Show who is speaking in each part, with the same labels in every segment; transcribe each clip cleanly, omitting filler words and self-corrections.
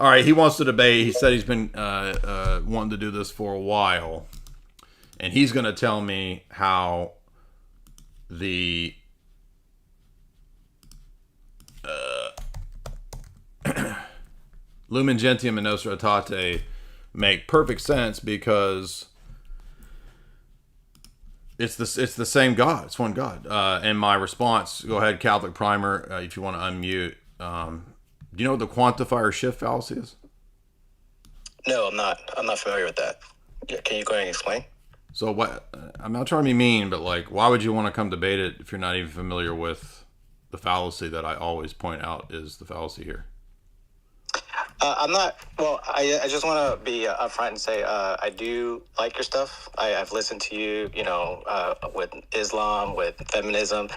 Speaker 1: All right, he wants to debate. He said he's been wanting to do this for a while, and he's going to tell me how the Lumen Gentium and Nostra Aetate make perfect sense because it's the same God. It's one God. And my response, go ahead, Catholic Primer, if you want to unmute. Do you know what the quantifier shift fallacy is?
Speaker 2: No, I'm not. I'm not familiar with that. Yeah, can you go ahead and explain?
Speaker 1: So what? I'm not trying to be mean, but like, why would you want to come debate it if you're not even familiar with the fallacy that I always point out is the fallacy here?
Speaker 2: I'm not. Well, I just want to be upfront and say I do like your stuff. I've listened to you, with Islam, with feminism.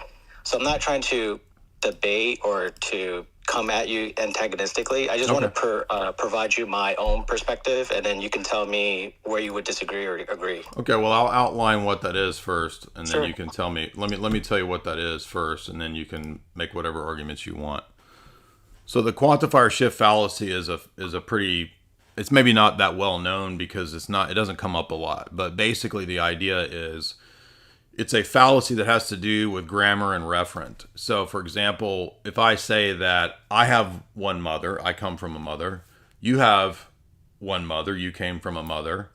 Speaker 2: So I'm not trying to debate or to come at you antagonistically. I just want to provide you my own perspective, and then you can tell me where you would disagree or agree.
Speaker 1: Okay, well, I'll outline what that is first, and then
Speaker 2: Sure.
Speaker 1: you can tell me. Let me tell you what that is first, and then you can make whatever arguments you want. So the quantifier shift fallacy is a pretty. It's maybe not that well known because it doesn't come up a lot. But basically, the idea is it's a fallacy that has to do with grammar and referent. So, for example, if I say that I have one mother, I come from a mother. You have one mother, you came from a mother.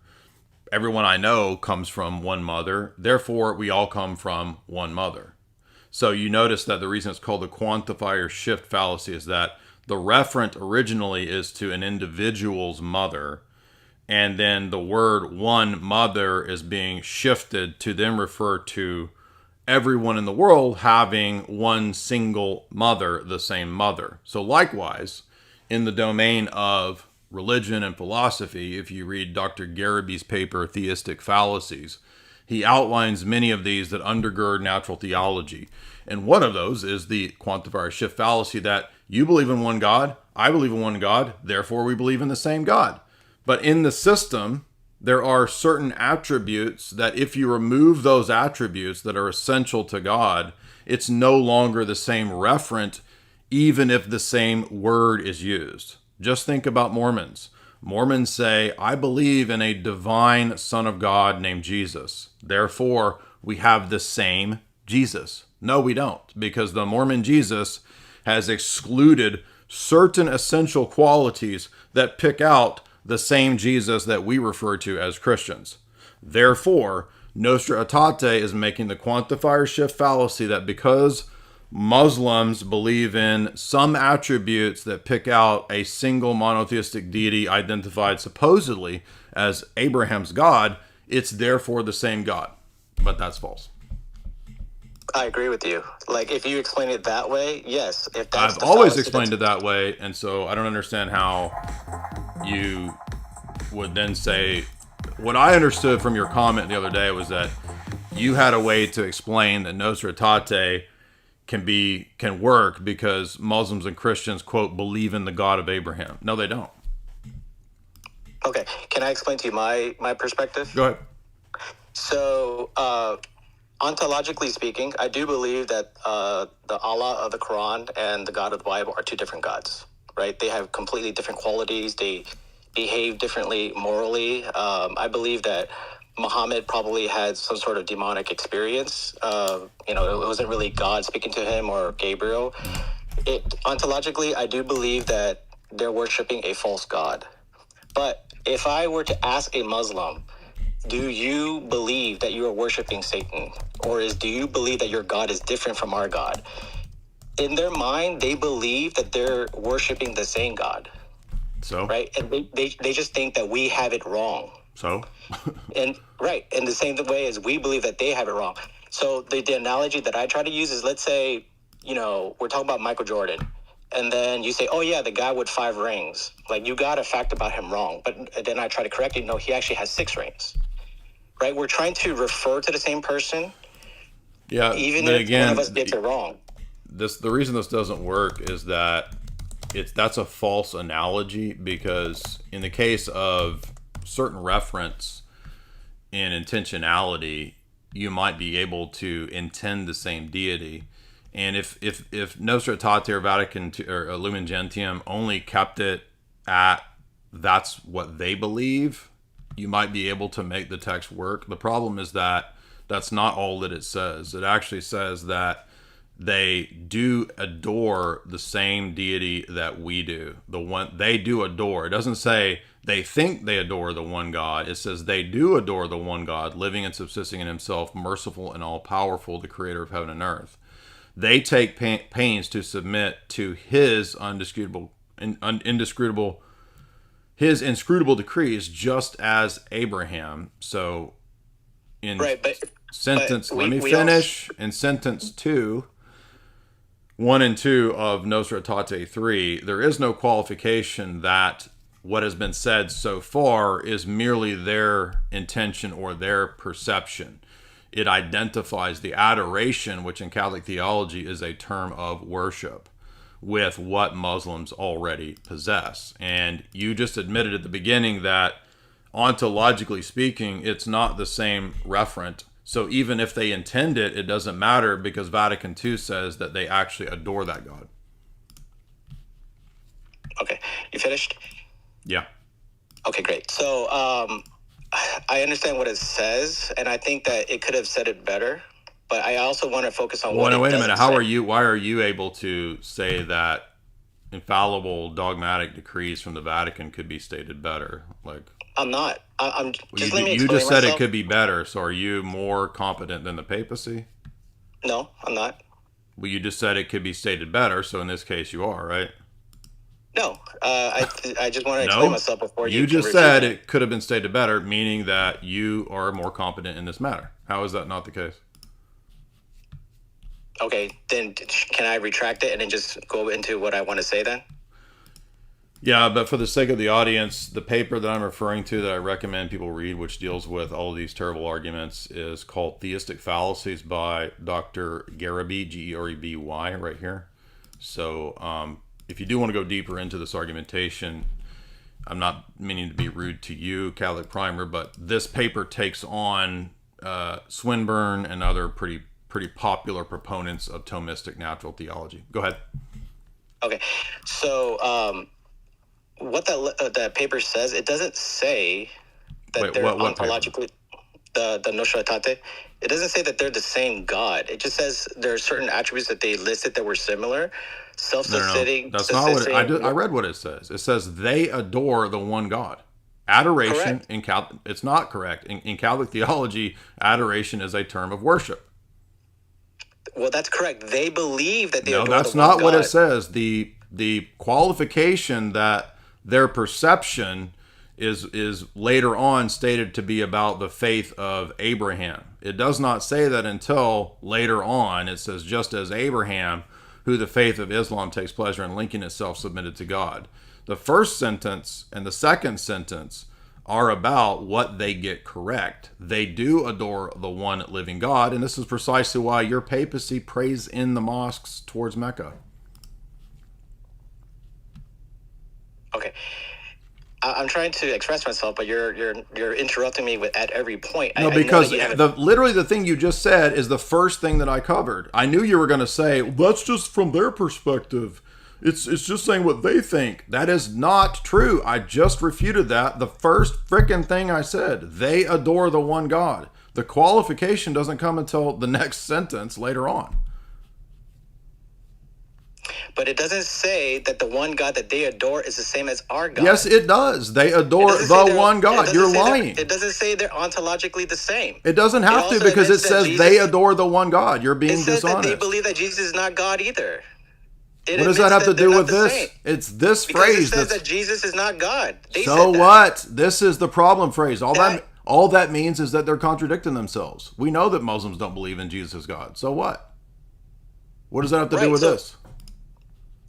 Speaker 1: Everyone I know comes from one mother. Therefore, we all come from one mother. So you notice that the reason it's called the quantifier shift fallacy is that the referent originally is to an individual's mother, and then the word one mother is being shifted to then refer to everyone in the world having one single mother, the same mother. So likewise, in the domain of religion and philosophy, if you read Dr. Garaby's paper, Theistic Fallacies, he outlines many of these that undergird natural theology. And one of those is the quantifier shift fallacy that you believe in one God, I believe in one God, therefore we believe in the same God. But in the system, there are certain attributes that if you remove those attributes that are essential to God, it's no longer the same referent, even if the same word is used. Just think about Mormons. Mormons say, I believe in a divine Son of God named Jesus. Therefore, we have the same Jesus. No, we don't, because the Mormon Jesus has excluded certain essential qualities that pick out the same Jesus that we refer to as Christians. Therefore, Nostra Aetate is making the quantifier shift fallacy that because Muslims believe in some attributes that pick out a single monotheistic deity identified supposedly as Abraham's God, it's therefore the same God. But that's false.
Speaker 2: I agree with you. Like, if you explain it that way, yes. If that's
Speaker 1: I've
Speaker 2: the
Speaker 1: always
Speaker 2: fallacy,
Speaker 1: explained it that way, and so I don't understand how you would then say... What I understood from your comment the other day was that you had a way to explain that Nostra Aetate can work because Muslims and Christians, quote, believe in the God of Abraham. No, they don't.
Speaker 2: Okay, can I explain to you my perspective?
Speaker 1: Go ahead.
Speaker 2: So, ontologically speaking, I do believe that the Allah of the Quran and the God of the Bible are two different gods, right? They have completely different qualities. They behave differently morally. I believe that Muhammad probably had some sort of demonic experience. It wasn't really God speaking to him or Gabriel. Ontologically, I do believe that they're worshiping a false god. But if I were to ask a Muslim, do you believe that you are worshiping Satan? Or do you believe that your God is different from our God? In their mind, they believe that they're worshiping the same God.
Speaker 1: So?
Speaker 2: Right? And they just think that we have it wrong.
Speaker 1: So?
Speaker 2: And right. In the same way as we believe that they have it wrong. So the analogy that I try to use is, let's say, we're talking about Michael Jordan. And then you say, oh, yeah, the guy with 5 rings. Like, you got a fact about him wrong. But then I try to correct it. No, he actually has 6 rings. Right? We're trying to refer to the same person.
Speaker 1: Yeah,
Speaker 2: even
Speaker 1: but
Speaker 2: if
Speaker 1: again,
Speaker 2: one of us gets it wrong.
Speaker 1: The reason this doesn't work is that that's a false analogy, because in the case of certain reference in intentionality, you might be able to intend the same deity. And if Nostra Aetate or Vatican II or Lumen Gentium only kept it at that's what they believe, you might be able to make the text work. The problem is that that's not all that it says. It actually says that they do adore the same deity that we do. The one they do adore. It doesn't say they think they adore the one God. It says they do adore the one God, living and subsisting in himself, merciful and all-powerful, the creator of heaven and earth. They take pains to submit to his his inscrutable decrees, just as Abraham. So in
Speaker 2: Right, but
Speaker 1: sentence,
Speaker 2: but
Speaker 1: let me
Speaker 2: we
Speaker 1: finish. In sentence 2, 1 and 2 of Nostra Aetate 3, there is no qualification that what has been said so far is merely their intention or their perception. It identifies the adoration, which in Catholic theology is a term of worship, with what Muslims already possess. And you just admitted at the beginning that ontologically speaking, it's not the same referent. So even if they intend it, it doesn't matter, because Vatican II says that they actually adore that God.
Speaker 2: Okay, you finished?
Speaker 1: Yeah.
Speaker 2: Okay, great. So I understand what it says, and I think that it could have said it better. But I also want to focus on what.
Speaker 1: Wait a minute. Why are you able to say that infallible dogmatic decrees from the Vatican could be stated better? Like,
Speaker 2: I'm not. I'm just let me
Speaker 1: you
Speaker 2: explain
Speaker 1: just said
Speaker 2: myself.
Speaker 1: it could be better. So are you more competent than the papacy?
Speaker 2: No, I'm not.
Speaker 1: Well, you just said it could be stated better. So in this case, you are, right?
Speaker 2: No, I just want to explain myself before you.
Speaker 1: You just said it could have been stated better, meaning that you are more competent in this matter. How is that not the case?
Speaker 2: Okay, then can I retract it and then just go into what I want to say then?
Speaker 1: Yeah, but for the sake of the audience, the paper that I'm referring to that I recommend people read, which deals with all of these terrible arguments, is called Theistic Fallacies by Dr. Gareby, Gereby, right here. So if you do want to go deeper into this argumentation, I'm not meaning to be rude to you, Catholic Primer, but this paper takes on Swinburne and other pretty popular proponents of Thomistic natural theology. Go ahead.
Speaker 2: Okay, so what that paper says, it doesn't say that they're ontologically the Nostra Aetate. It doesn't say that they're the same God. It just says there are certain attributes that they listed that were similar. Self-sustaining.
Speaker 1: No. That's not what I read. What it says. It says they adore the one God. Adoration in Catholic. It's not correct. In Catholic theology, adoration is a term of worship.
Speaker 2: Well, that's correct. They believe that they adore the one God.
Speaker 1: No, that's not what it says. The qualification that their perception is later on stated to be about the faith of Abraham. It does not say that until later on. It says, just as Abraham, who the faith of Islam takes pleasure in linking itself, submitted to God. The first sentence and the second sentence are about what they get correct. They do adore the one living God, and this is precisely why your papacy prays in the mosques towards Mecca.
Speaker 2: Okay. I'm trying to express myself, but you're interrupting me at every point.
Speaker 1: No, because literally the thing you just said is the first thing that I covered. I knew you were going to say, well, that's just from their perspective. It's just saying what they think. That is not true. I just refuted that. The first frickin' thing I said, they adore the one God. The qualification doesn't come until the next sentence later on.
Speaker 2: But it doesn't say that the one God that they adore is the same as our God.
Speaker 1: Yes, it does. They adore the one God. You're lying.
Speaker 2: It doesn't say they're ontologically the same.
Speaker 1: It doesn't have to, because it says they adore the one God. You're being dishonest.
Speaker 2: It says that they believe that Jesus is not God either.
Speaker 1: What does that have to do with this? It's this phrase.
Speaker 2: It says that Jesus is not God.
Speaker 1: So what? This is the problem phrase. All that means is that they're contradicting themselves. We know that Muslims don't believe in Jesus as God. So what? What does that have to do with this?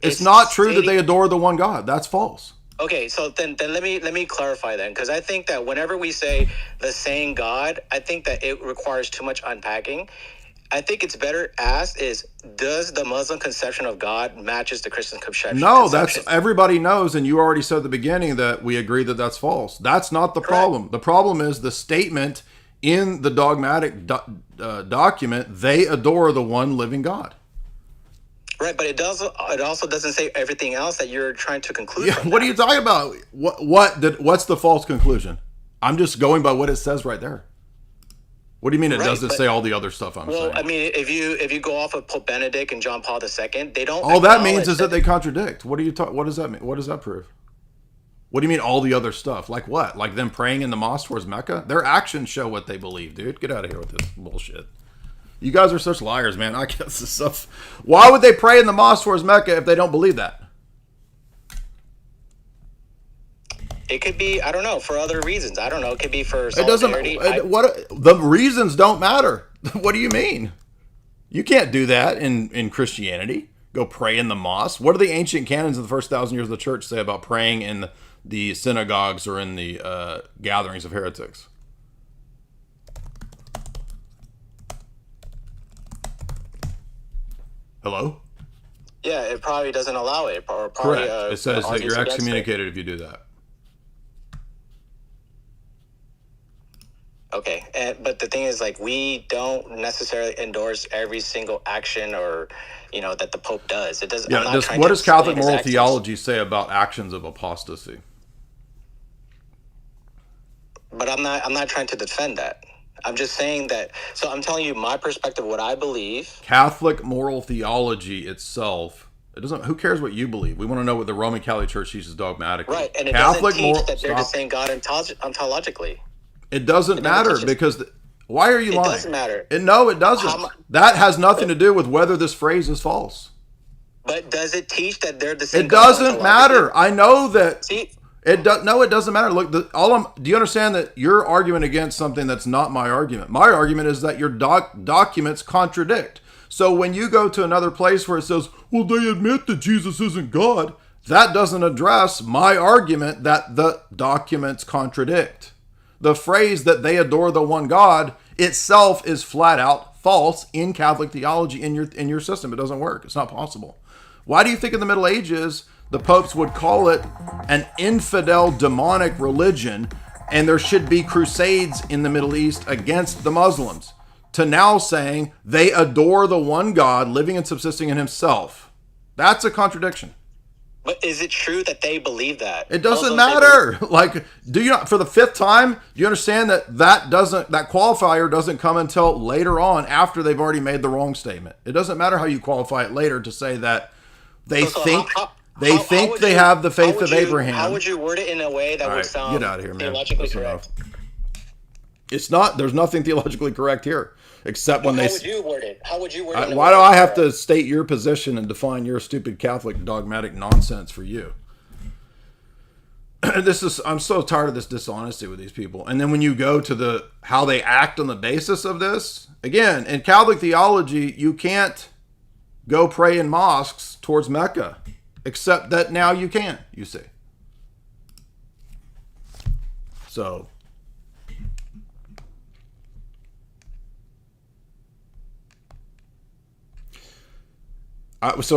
Speaker 1: It's not true that they adore the one God. That's false.
Speaker 2: Okay, so then let me clarify then, because I think that whenever we say the same God, I think that it requires too much unpacking. I think it's better asked is, does the Muslim conception of God matches the Christian conception?
Speaker 1: No, that's everybody knows, and you already said at the beginning that we agree that that's false. That's not the problem. The problem is the statement in the dogmatic document, they adore the one living God.
Speaker 2: Right, but it also doesn't say everything else that you're trying to conclude.
Speaker 1: Yeah,
Speaker 2: from
Speaker 1: what
Speaker 2: that.
Speaker 1: are you talking about? What's the false conclusion? I'm just going by what it says right there. What do you mean it doesn't say all the other stuff I'm saying?
Speaker 2: Well, I mean, if you go off of Pope Benedict and John Paul II, they don't.
Speaker 1: All that means is that they contradict. What are you talking? What does that mean? What does that prove? What do you mean all the other stuff? Like what? Like them praying in the mosque towards Mecca? Their actions show what they believe, dude. Get out of here with this bullshit. You guys are such liars, man. I guess this stuff. Why would they pray in the mosque towards Mecca if they don't believe that?
Speaker 2: It could be, I don't know, for other reasons. I don't know. It could be for
Speaker 1: solidarity.
Speaker 2: It
Speaker 1: doesn't. The reasons don't matter. What do you mean? You can't do that in Christianity. Go pray in the mosque. What do the ancient canons of the first 1,000 years of the church say about praying in the synagogues or in the gatherings of heretics? Hello?
Speaker 2: Yeah, it probably doesn't allow it. Or probably,
Speaker 1: correct. It says that you're excommunicated if you do that.
Speaker 2: Okay, but the thing is, like, we don't necessarily endorse every single action or, that the Pope does. It does.
Speaker 1: Yeah. What does Catholic moral theology say about actions of apostasy?
Speaker 2: But I'm not trying to defend that. I'm just saying that. So I'm telling you my perspective, what I believe.
Speaker 1: Catholic moral theology itself. It doesn't. Who cares what you believe? We want to know what the Roman Catholic Church teaches dogmatically.
Speaker 2: Right, and it
Speaker 1: Catholic
Speaker 2: doesn't teach that they're the same God ontologically.
Speaker 1: It doesn't matter because why are you lying?
Speaker 2: It doesn't matter.
Speaker 1: No, it doesn't. That has nothing to do with whether this phrase is false.
Speaker 2: But does it teach that they're the same?
Speaker 1: It doesn't matter. I know that.
Speaker 2: See,
Speaker 1: it doesn't matter. Look, do you understand that you're arguing against something that's not my argument? My argument is that your documents contradict. So when you go to another place where it says, "Well, they admit that Jesus isn't God," that doesn't address my argument that the documents contradict. The phrase that they adore the one God itself is flat out false in Catholic theology in your system. It doesn't work. It's not possible. Why do you think in the Middle Ages the popes would call it an infidel demonic religion and there should be crusades in the Middle East against the Muslims, to now saying they adore the one God living and subsisting in himself? That's a contradiction.
Speaker 2: But is it true that they believe that?
Speaker 1: It doesn't matter. Like, do you, for the fifth time, do you understand that that qualifier doesn't come until later on after they've already made the wrong statement? It doesn't matter how you qualify it later to say that they think they have the faith of Abraham.
Speaker 2: How would you word it in a way that would sound
Speaker 1: get out of here, man.
Speaker 2: theologically correct?
Speaker 1: It's not. There's nothing theologically correct here. Except when
Speaker 2: How would you word it?
Speaker 1: Why do I have to state your position and define your stupid Catholic dogmatic nonsense for you? I'm so tired of this dishonesty with these people. And then when you go to how they act on the basis of this, again, in Catholic theology, you can't go pray in mosques towards Mecca, except that now you can, you see. So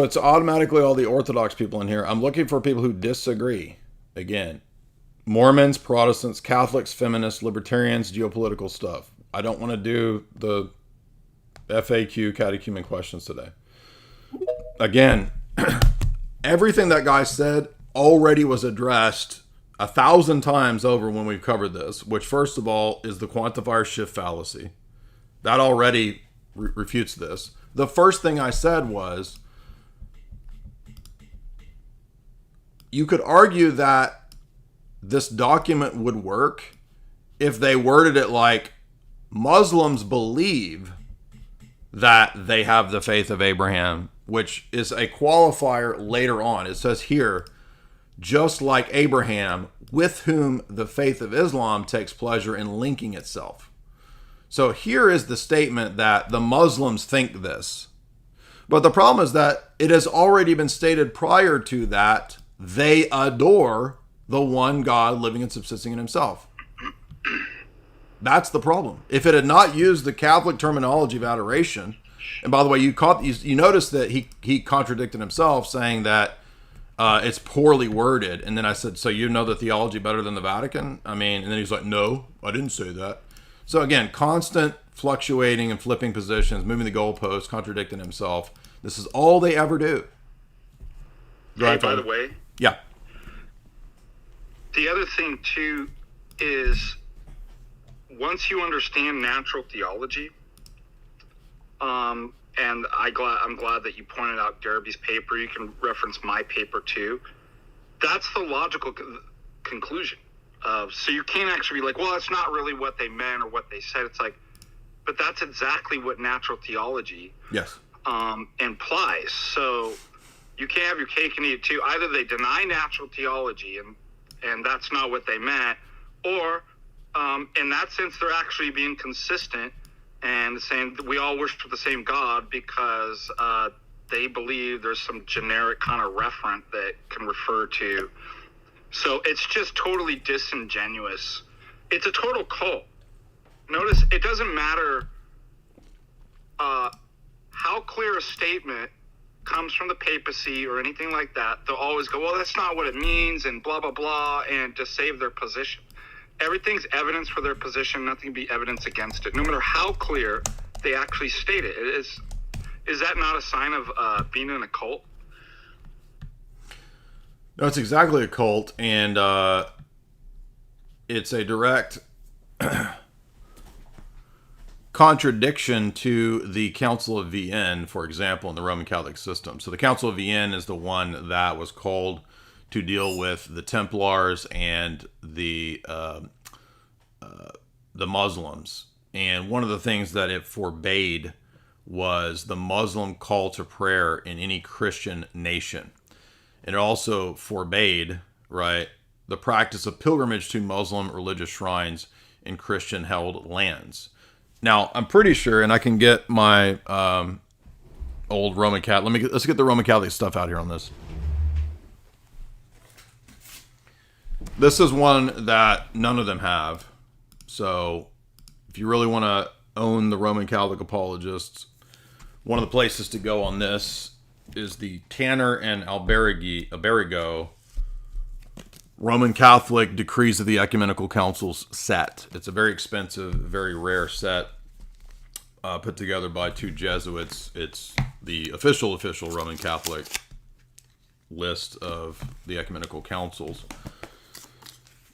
Speaker 1: it's automatically all the Orthodox people in here. I'm looking for people who disagree. Again, Mormons, Protestants, Catholics, feminists, libertarians, geopolitical stuff. I don't want to do the FAQ catechumen questions today. Again, everything that guy said already was addressed 1,000 times over when we've covered this, which first of all is the quantifier shift fallacy. That already refutes this. The first thing I said was, you could argue that this document would work if they worded it like Muslims believe that they have the faith of Abraham, which is a qualifier later on. It says here, just like Abraham, with whom the faith of Islam takes pleasure in linking itself. So here is the statement that the Muslims think this. But the problem is that it has already been stated prior to that they adore the one God living and subsisting in himself. That's the problem. If it had not used the Catholic terminology of adoration, and by the way, you notice that he contradicted himself, saying that it's poorly worded. And then I said, so you know the theology better than the Vatican? I mean, and then he's like, no, I didn't say that. So again, constant fluctuating and flipping positions, moving the goalposts, contradicting himself. This is all they ever do.
Speaker 3: Hey, by the way,
Speaker 1: yeah.
Speaker 3: The other thing too is once you understand natural theology, and I'm glad that you pointed out Garraby's paper. You can reference my paper too. That's the logical conclusion. So you can't actually be like, well, that's not really what they meant or what they said. It's like, but that's exactly what natural theology implies. So you can't have your cake and eat it too. Either they deny natural theology and that's not what they meant, or in that sense, they're actually being consistent and saying that we all worship the same God because they believe there's some generic kind of referent that can refer to. So it's just totally disingenuous. It's a total cult. Notice it doesn't matter how clear a statement comes from the papacy or anything like that. They'll always go, well, that's not what it means, and blah, blah, blah, and to save their position. Everything's evidence for their position, nothing be evidence against it, no matter how clear they actually state it. Is that not a sign of being in a cult?
Speaker 1: No, it's exactly a cult, and it's a direct contradiction to the Council of Vienne, for example, in the Roman Catholic system. So the Council of Vienne is the one that was called to deal with the Templars and the Muslims. And one of the things that it forbade was the Muslim call to prayer in any Christian nation. And it also forbade, right, the practice of pilgrimage to Muslim religious shrines in Christian-held lands. Now, I'm pretty sure, and I can get my old Roman Catholic. Let's get the Roman Catholic stuff out here on this. This is one that none of them have. So, if you really want to own the Roman Catholic apologists, one of the places to go on this is the Tanner and Alberigo Roman Catholic Decrees of the Ecumenical Councils set. It's a very expensive, very rare set put together by two Jesuits. It's the official Roman Catholic list of the ecumenical councils.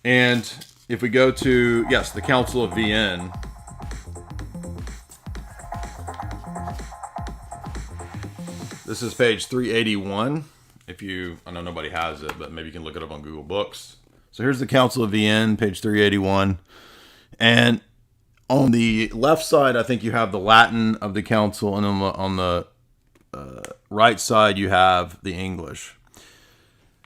Speaker 1: And if we go to, yes, the Council of Vienne, this is page 381. I know nobody has it, but maybe you can look it up on Google Books. So here's the Council of Vienne, page 381. And on the left side, I think you have the Latin of the council, and on the right side, you have the English.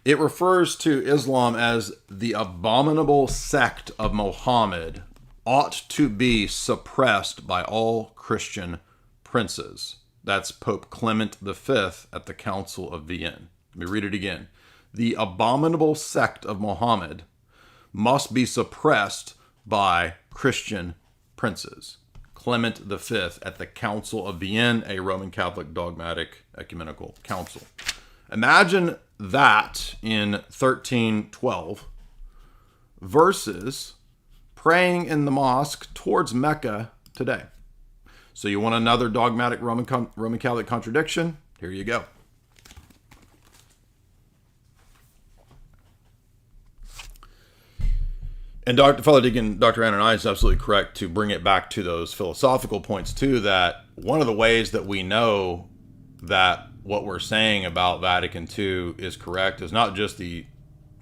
Speaker 1: It refers to Islam as the abominable sect of Mohammed ought to be suppressed by all Christian princes. That's Pope Clement V at the Council of Vienne. Let me read it again. The abominable sect of Mohammed must be suppressed by Christian princes. Clement V at the Council of Vienne, a Roman Catholic dogmatic ecumenical council. Imagine that in 1312 versus praying in the mosque towards Mecca today. So you want another dogmatic Roman Catholic contradiction? Here you go. And Father Deacon, Dr. Ananias is absolutely correct to bring it back to those philosophical points too, that one of the ways that we know that what we're saying about Vatican II is correct is not just the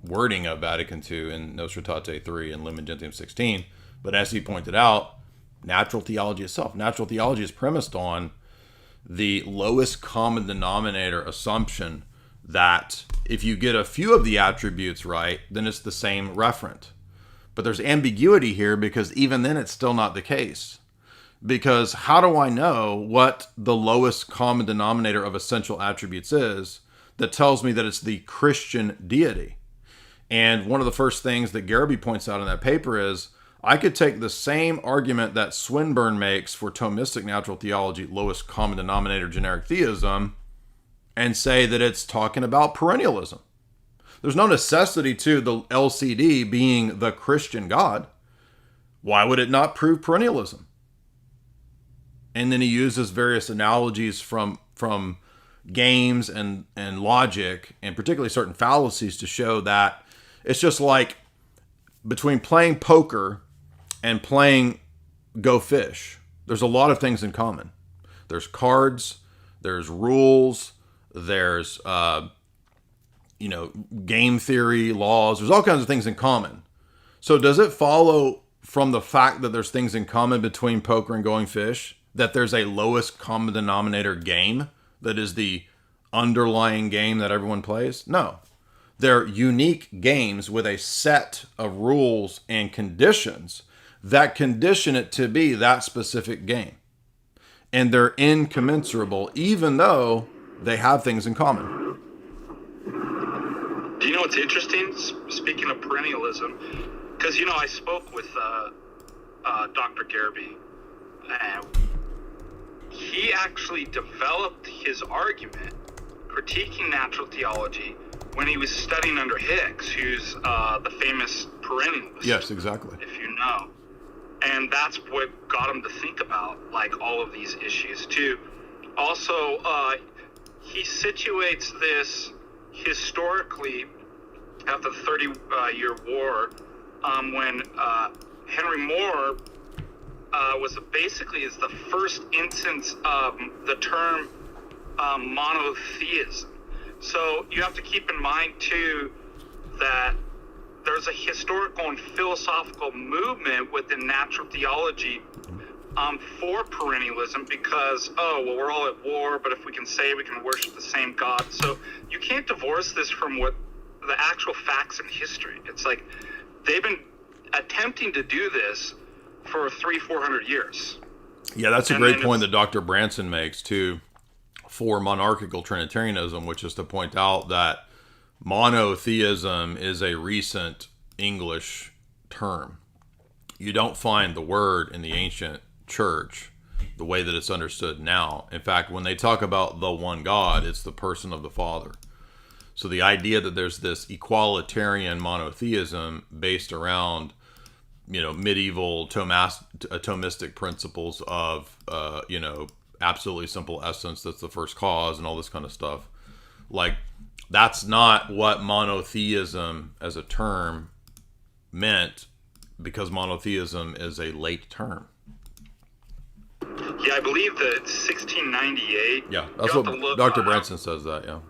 Speaker 1: wording of Vatican II in Nostra Aetate 3 and Lumen Gentium 16, but as he pointed out, natural theology itself. Natural theology is premised on the lowest common denominator assumption that if you get a few of the attributes right, then it's the same referent. But there's ambiguity here because even then it's still not the case. Because how do I know what the lowest common denominator of essential attributes is that tells me that it's the Christian deity? And one of the first things that Garraby points out in that paper is I could take the same argument that Swinburne makes for Thomistic natural theology, lowest common denominator generic theism, and say that it's talking about perennialism. There's no necessity to the LCD being the Christian God. Why would it not prove perennialism? And then he uses various analogies from games and logic, and particularly certain fallacies, to show that it's just like between playing poker and playing Go Fish. There's a lot of things in common. There's cards, there's rules, there's game theory, laws. There's all kinds of things in common. So does it follow from the fact that there's things in common between poker and going fish that there's a lowest common denominator game that is the underlying game that everyone plays? No. They're unique games with a set of rules and conditions that condition it to be that specific game. And they're incommensurable, even though they have things in common.
Speaker 3: Do you know what's interesting? Speaking of perennialism, because, I spoke with Dr. Garby, and he actually developed his argument critiquing natural theology when he was studying under Hicks, who's the famous perennialist.
Speaker 1: Yes, exactly.
Speaker 3: If you know. And that's what got him to think about, all of these issues, too. Also, he situates this historically after the 30-year war, when Henry Moore was basically the first instance of the term monotheism. So you have to keep in mind, too, that there's a historical and philosophical movement within natural theology for perennialism because, we're all at war, but if we can say we can worship the same God. So you can't divorce this from what the actual facts in history. It's like they've been attempting to do this for 300-400 years.
Speaker 1: Yeah, that's a great point that Dr. Branson makes, too, for monarchical Trinitarianism, which is to point out that monotheism is a recent English term. You don't find the word in the ancient church the way that it's understood now. In fact, when they talk about the one God, it's the person of the Father. So the idea that there's this equalitarian monotheism based around, medieval atomistic principles of, absolutely simple essence that's the first cause and all this kind of stuff. That's not what monotheism as a term meant, because monotheism is a late term.
Speaker 3: Yeah, I believe that it's 1698.
Speaker 1: Yeah, that's what Dr. Branson says that, yeah.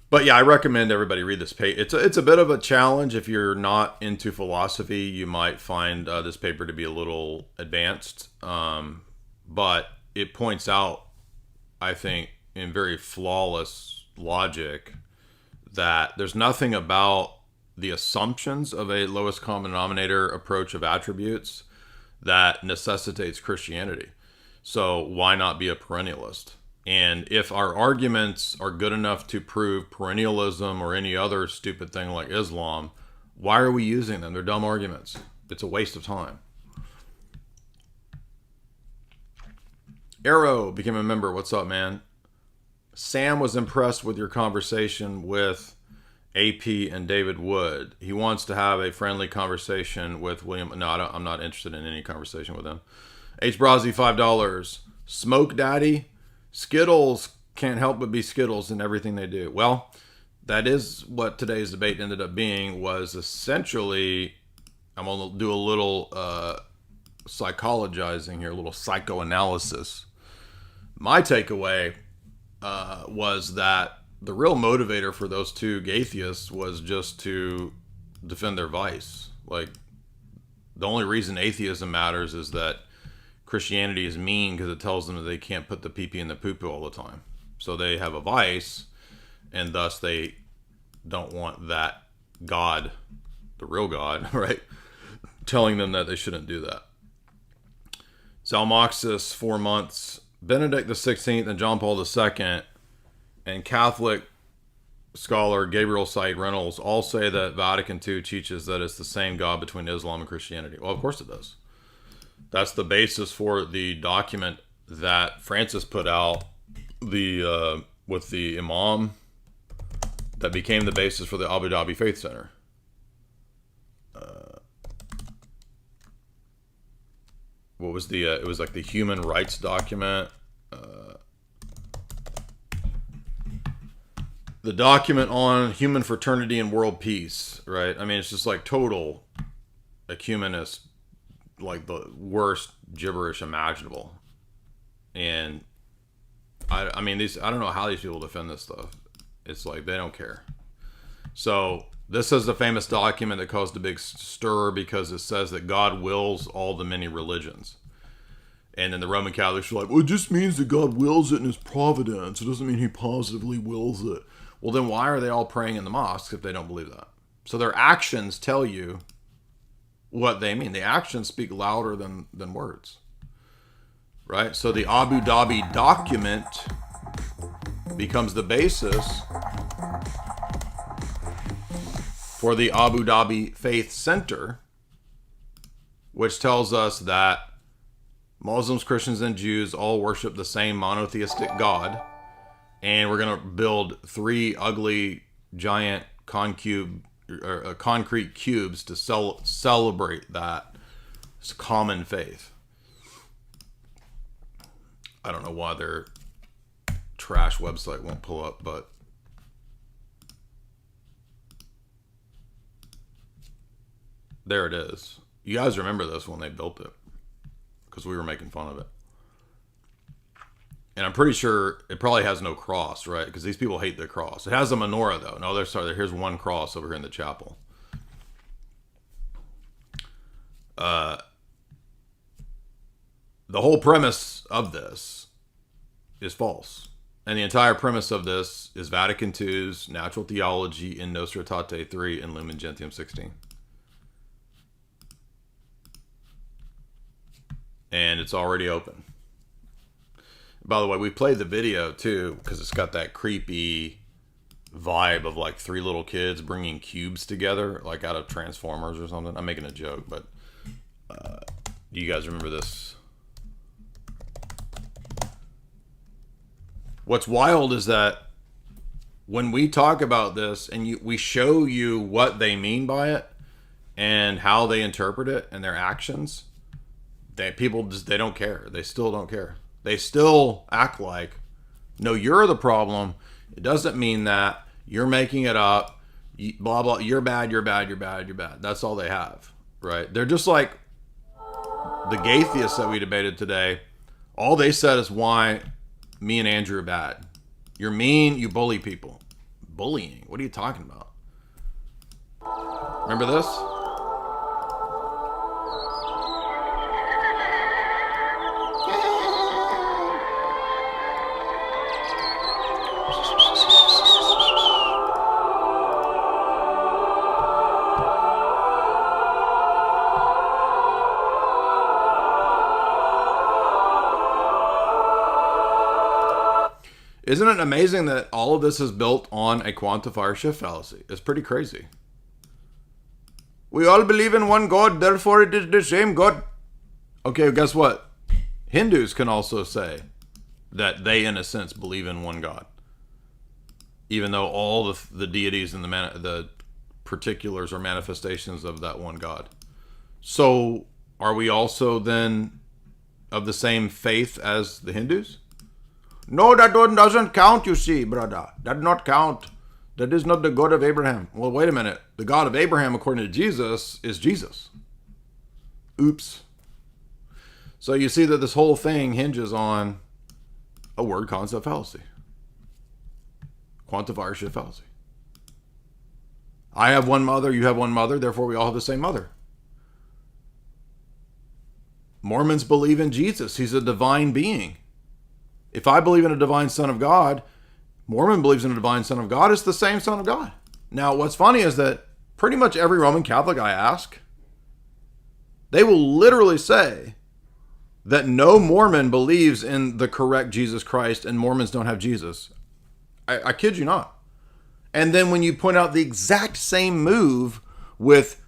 Speaker 1: But yeah, I recommend everybody read this paper. It's a bit of a challenge. If you're not into philosophy, you might find this paper to be a little advanced. But it points out, I think, in very flawless logic, that there's nothing about the assumptions of a lowest common denominator approach of attributes that necessitates Christianity. So why not be a perennialist? And if our arguments are good enough to prove perennialism or any other stupid thing like Islam, why are we using them? They're dumb arguments. It's a waste of time. Arrow became a member. What's up, man? Sam was impressed with your conversation with AP and David Wood. He wants to have a friendly conversation with William. No, I'm not interested in any conversation with him. H. Brazzi, $5. Smoke Daddy. Skittles can't help but be Skittles in everything they do. Well, that is what today's debate ended up being, was essentially, I'm going to do a little psychologizing here, a little psychoanalysis. My takeaway was that the real motivator for those two atheists was just to defend their vice. The only reason atheism matters is that Christianity is mean because it tells them that they can't put the pee-pee in the poo-poo all the time. So they have a vice, and thus they don't want that God, the real God, right, telling them that they shouldn't do that. Zalmoxis, 4 months. Benedict XVI and John Paul II and Catholic scholar Gabriel Said Reynolds all say that Vatican II teaches that it's the same God between Islam and Christianity. Well, of course it does. That's the basis for the document that Francis put out with the Imam that became the basis for the Abu Dhabi Faith Center. What was it was like the human rights document the document on human fraternity and world peace, right? I mean, it's just like total ecumenist, like the worst gibberish imaginable. And I mean, I don't know how these people defend this stuff. It's like they don't care. So this is the famous document that caused a big stir because it says that God wills all the many religions. And then the Roman Catholics are like, well, it just means that God wills it in his providence. It doesn't mean he positively wills it. Well, then why are they all praying in the mosques if they don't believe that? So their actions tell you what they mean. The actions speak louder than words. Right? So the Abu Dhabi document becomes the basis for the Abu Dhabi Faith Center, which tells us that Muslims, Christians, and Jews all worship the same monotheistic God. And we're going to build 3 ugly, giant concrete cubes to celebrate that common faith. I don't know why their trash website won't pull up, but there it is. You guys remember this when they built it because we were making fun of it. And I'm pretty sure it probably has no cross, right? Because these people hate the cross. It has a menorah, though. No, here's one cross over here in the chapel. The whole premise of this is false. And the entire premise of this is Vatican II's Natural Theology in Nostra Aetate 3 and Lumen Gentium 16. And it's already open. By the way, we played the video too because it's got that creepy vibe of like 3 little kids bringing cubes together, like out of Transformers or something. I'm making a joke, but do you guys remember this? What's wild is that when we talk about this and we show you what they mean by it and how they interpret it and their actions, they don't care. They still don't care. They still act like, no, you're the problem. It doesn't mean that. You're making it up. Blah, blah. You're bad, you're bad, you're bad, you're bad. That's all they have, right? They're just like the Gaitheists that we debated today. All they said is why me and Andrew are bad. You're mean, you bully people. Bullying? What are you talking about? Remember this? Isn't it amazing that all of this is built on a quantifier shift fallacy? It's pretty crazy. We all believe in one God, therefore it is the same God. Okay, guess what? Hindus can also say that they, in a sense, believe in one God. Even though all the deities and the particulars or manifestations of that one God. So, are we also then of the same faith as the Hindus? No, that one doesn't count, you see, brother. That does not count. That is not the God of Abraham. Well, wait a minute. The God of Abraham, according to Jesus, is Jesus. Oops. So you see that this whole thing hinges on a word concept fallacy. Quantifier shift fallacy. I have one mother, you have one mother, therefore we all have the same mother. Mormons believe in Jesus. He's a divine being. If I believe in a divine Son of God, Mormon believes in a divine Son of God, it's the same Son of God. Now, what's funny is that pretty much every Roman Catholic I ask, they will literally say that no Mormon believes in the correct Jesus Christ and Mormons don't have Jesus. I kid you not. And then when you point out the exact same move with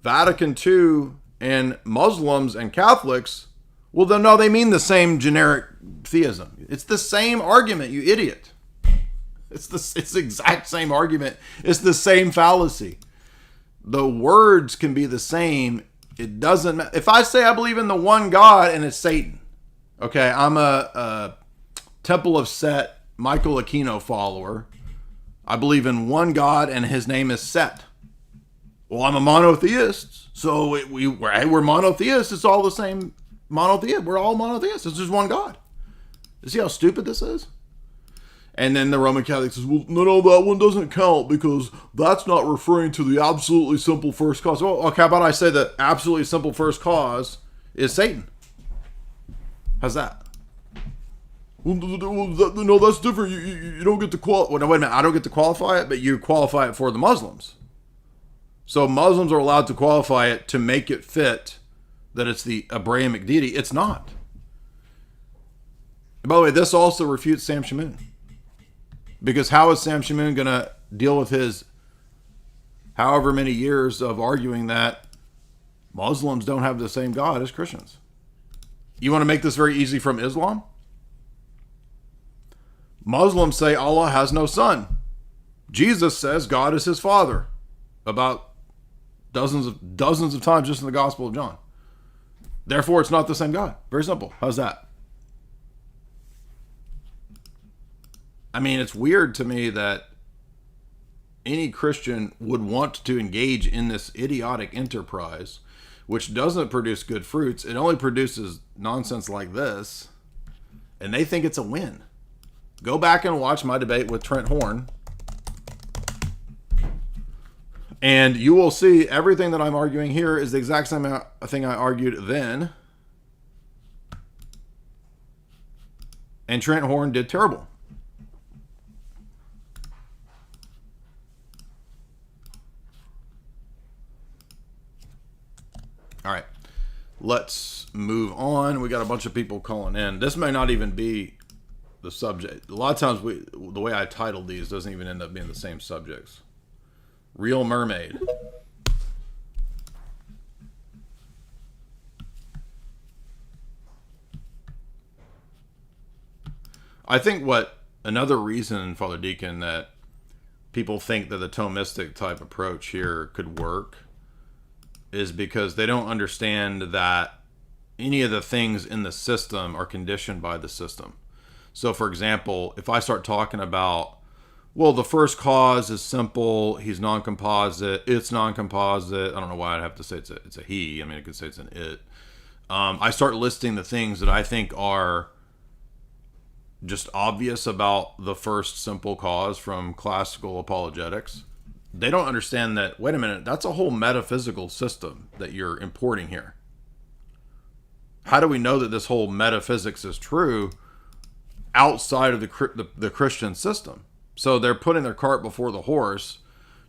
Speaker 1: Vatican II and Muslims and Catholics, well, then no, they mean the same generic theism. It's the same argument, you idiot. It's the exact same argument. It's the same fallacy. The words can be the same. It doesn't matter. If I say I believe in the one God and it's Satan, okay, I'm a Temple of Set, Michael Aquino follower. I believe in one God and his name is Set. Well, I'm a monotheist, so we're monotheists. It's all the same monotheist. We're all monotheists. It's just one God. You see how stupid this is? And then the Roman Catholic says, well, no, that one doesn't count because that's not referring to the absolutely simple first cause. Well, okay, how about I say the absolutely simple first cause is Satan? How's that? Well, no, that's different. You don't get to qualify. Well, no, wait a minute. I don't get to qualify it, but you qualify it for the Muslims. So Muslims are allowed to qualify it to make it fit that it's the Abrahamic deity. It's not. And by the way, this also refutes Sam Shamoun. Because how is Sam Shamoun going to deal with his however many years of arguing that Muslims don't have the same God as Christians? You want to make this very easy from Islam? Muslims say Allah has no son. Jesus says God is his father. About dozens of times just in the Gospel of John. Therefore, it's not the same God. Very simple. How's that? I mean, it's weird to me that any Christian would want to engage in this idiotic enterprise, which doesn't produce good fruits. It only produces nonsense like this, and they think it's a win. Go back and watch my debate with Trent Horn, and you will see everything that I'm arguing here is the exact same thing I argued then. And Trent Horn did terrible. All right, let's move on. We got a bunch of people calling in. This may not even be the subject. A lot of times the way I titled these doesn't even end up being the same subjects. Real Mermaid. I think another reason, Father Deacon, that people think that the Thomistic type approach here could work is because they don't understand that any of the things in the system are conditioned by the system. So, for example, if I start talking about, well, the first cause is simple, he's non-composite, it's non-composite, I don't know why I'd have to say it's a he, I mean, I could say it's an it. I start listing the things that I think are just obvious about the first simple cause from classical apologetics. They don't understand that, wait a minute, that's a whole metaphysical system that you're importing here. How do we know that this whole metaphysics is true outside of the Christian system? So they're putting their cart before the horse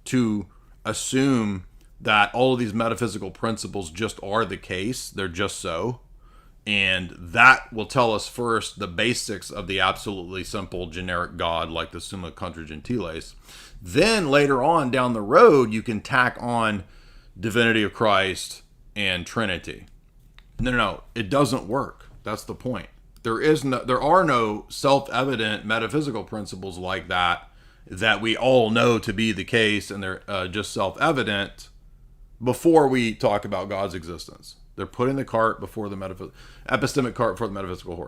Speaker 1: to assume that all of these metaphysical principles just are the case. They're just so. And that will tell us first the basics of the absolutely simple generic God, like the Summa Contra Gentiles. Then later on down the road, you can tack on divinity of Christ and Trinity. No, it doesn't work. That's the point. There are no self-evident metaphysical principles like that we all know to be the case, and they're just self-evident before we talk about God's existence. They're putting the cart before the epistemic cart before the metaphysical horse.